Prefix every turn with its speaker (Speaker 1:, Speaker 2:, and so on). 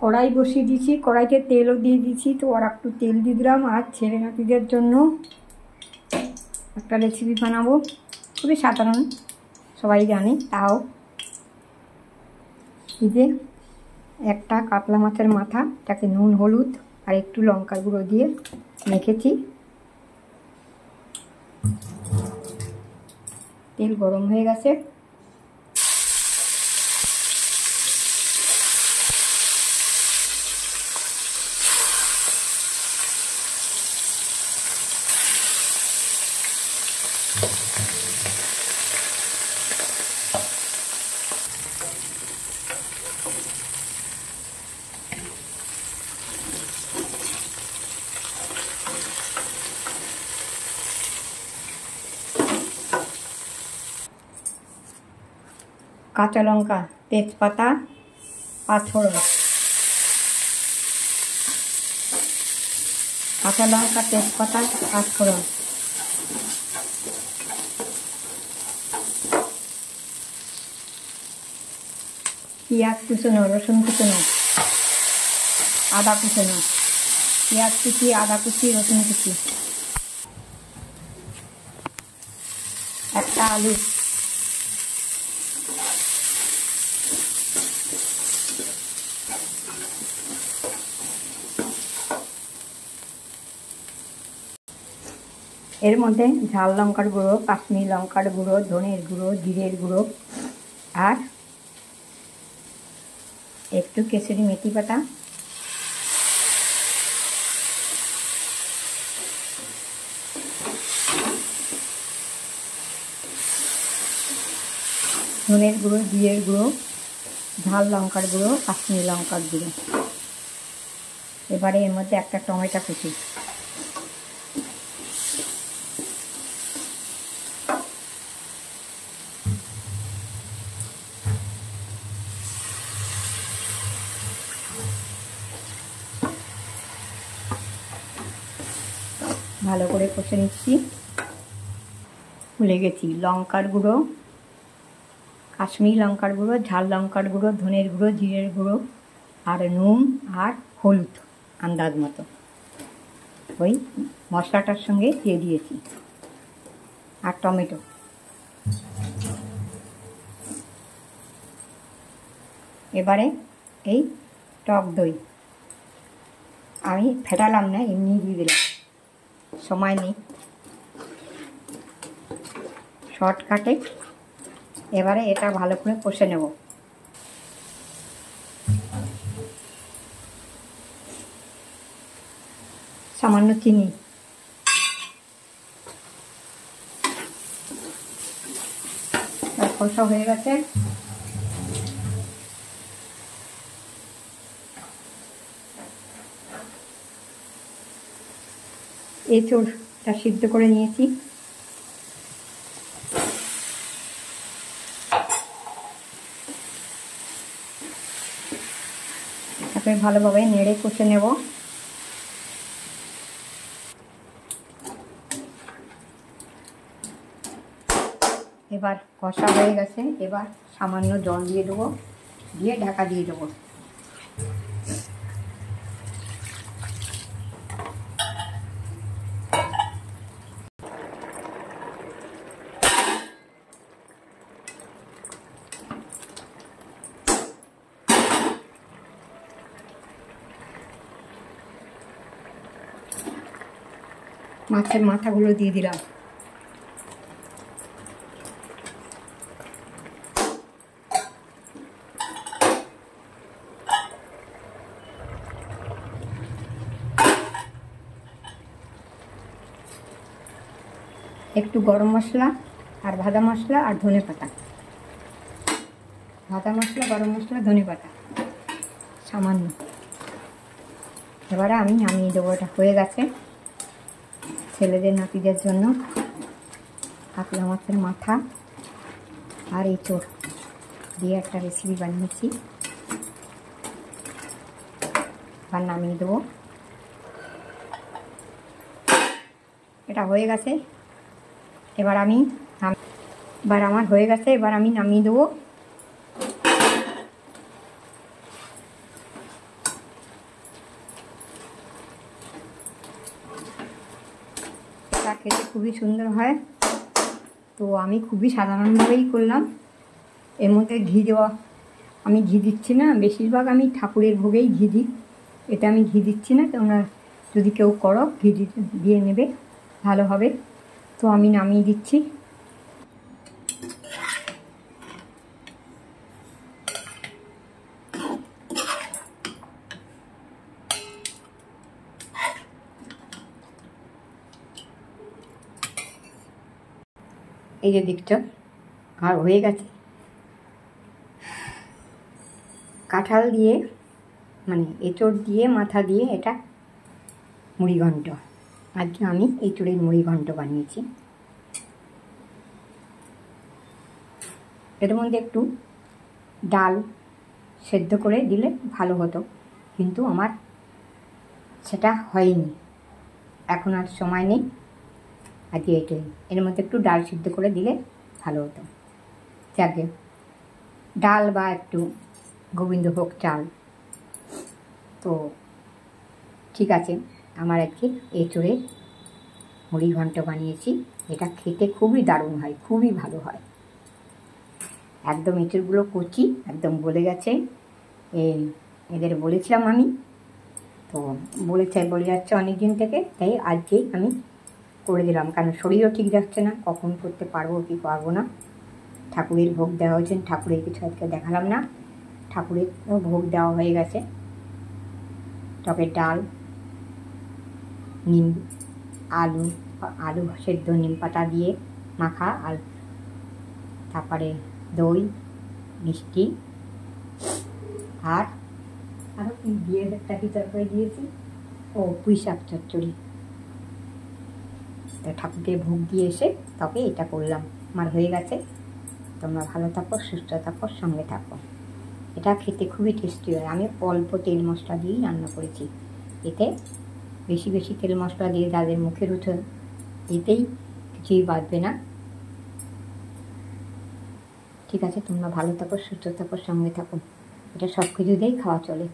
Speaker 1: কড়াই বসিয়ে দিয়েছি, কড়াইতে তেলও দিয়ে দিয়েছি। তো আর একটু তেল দিয়ে দিলাম। আর ছেলে নাতিদের জন্য একটা রেসিপি বানাবো, খুবই সাধারণ, সবাই জানে, তাও এই যে একটা কাতলা মাছের মাথা, তাকে নুন হলুদ আর একটু লঙ্কার গুঁড়ো দিয়ে মেখেছি। তেল গরম হয়ে গেছে, কাঁচা লঙ্কা, তেজপাতা, পাঁচফোড়ন, কাঁচা লঙ্কা, তেজপাতা, পাঁচফোড়ন, পেঁয়াজ কুচনো, রসুন কুচনো, আদা কুচনো, পেঁয়াজ কুচি, আদা কুচি, রসুন কুচি, একটা আলু, এর মধ্যে ঝাল লঙ্কার গুঁড়ো, কাশ্মীরি লঙ্কার গুঁড়ো, ধনের গুঁড়ো, জিরের গুঁড়ো আর একটু কেশরি মেথি পাতা, ধনের গুঁড়ো, জিরের গুঁড়ো, ঝাল লঙ্কার গুঁড়ো, কাশ্মীরি লঙ্কার গুঁড়ো। এবারে এর মধ্যে একটা টমেটো কুচি, ভালো করে কষে নিচ্ছি। ভুলে গেছি, লঙ্কার গুঁড়ো, কাশ্মীরি লঙ্কার গুঁড়ো, ঝাল লঙ্কার গুঁড়ো, ধনের গুঁড়ো, জিরের গুঁড়ো আর নুন আর হলুদ আন্দাজ মতো ওই মশলাটার সঙ্গে দিয়ে দিয়েছি, আর টমেটো। এবারে এই টক দই আমি ফেটালাম না, এমনি দিয়ে দিলাম, সময় নেই, শর্টকাটে। এবারে এটা ভালো করে কষে নেব। সামান্য চিনি, কষা হয়ে গেছে। এঁচোড়টা সিদ্ধ করে নিয়েছি, তারপরে ভালোভাবে নেড়ে কষে নেব। এবার কষা হয়ে গেছে, এবার সামান্য জল দিয়ে দেবো, দিয়ে ঢাকা দিয়ে দেবো। মাছের মাথাগুলো দিয়ে দিলাম। একটু গরম মশলা আর ভাজা মশলা আর ধনে পাতা, ভাজা মশলা, গরম মশলা, ধনে পাতা সামান্য। এবারে আমি নামিয়ে দেবো। এটা হয়ে গেছে। ছেলেদের নাতিদের জন্য কাতলা মাছের মাথা আর এঁচোড় দিয়ে একটা রেসিপি বানিয়েছি। এবার নামিয়ে দেবো। এটা হয়ে গেছে। এবার আমার হয়ে গেছে, এবার আমি নামিয়ে দেবো। এটা খেতে খুবই সুন্দর হয়। তো আমি খুবই সাধারণভাবেই করলাম। এর মধ্যে ঘি দেওয়া, আমি ঘি দিচ্ছি না, বেশিরভাগ আমি ঠাকুরের ভোগেই ঘি দিই। এটা আমি ঘি দিচ্ছি না, তোমরা যদি কেউ করো ঘি দিয়ে নেবে, ভালো হবে। তো আমি নামিয়ে দিচ্ছি। এই যে দেখছো আর হয়ে গেছে। কাঁঠাল দিয়ে মানে এঁচড় দিয়ে মাথা দিয়ে এটা মুড়িঘণ্ট। আজকে আমি এঁচড়ের মুড়িঘণ্ট বানিয়েছি। এর মধ্যে একটু ডাল সেদ্ধ করে দিলে ভালো হতো, কিন্তু আমার সেটা হয়নি, এখন আর সময় নেই। আজকে এটাই, এর মধ্যে একটু ডাল সিদ্ধ করে দিলে ভালো হতো। যাকে ডাল বা একটু গোবিন্দভোগ চাল। তো ঠিক আছে, আমার আজকে এঁচড়ে মুড়িঘণ্ট বানিয়েছি। এটা খেতে খুবই দারুণ হয়, খুবই ভালো হয়। একদম এঁচড়গুলো কচি, একদম গলে গেছে। এদের বলেছিলাম আমি, তো বলে যাচ্ছে অনেক দিন থেকে, তাই আজকেই আমি করে দিলাম। কারণ শরীরও ঠিক যাচ্ছে না, কখন করতে পারবো কি পারবো না। ঠাকুরের ভোগ দেওয়া হয়েছে, ঠাকুরের কিছু আজকে দেখালাম না। ঠাকুরের ভোগ দেওয়া হয়ে গেছে। টকের ডাল, নিম, আলু সেদ্ধ নিম পাতা দিয়ে মাখা, আর তারপরে দই, মিষ্টি, আর আরও কি দিয়ে একটা কি তরকারি দিয়েছি, ও পুঁই শাক চচ্চড়ি। তা ঠাকুরকে ভোগ দিয়ে এসে তবে এটা করলাম। আমার হয়ে গেছে। তোমরা ভালো থাকো, সুস্থ থাকো, সঙ্গে থাকো। এটা খেতে খুবই টেস্টি হয়। আমি অল্প তেল মশলা দিয়েই রান্না করেছি। এতে বেশি বেশি তেল মশলা দিয়ে যাদের মুখে রুচে, এতেই কিছুই বাঁচবে না। ঠিক আছে, তোমরা ভালো থাকো, সুস্থ থাকো, সঙ্গে থাকো। এটা সব কিছু দিয়েই খাওয়া চলে।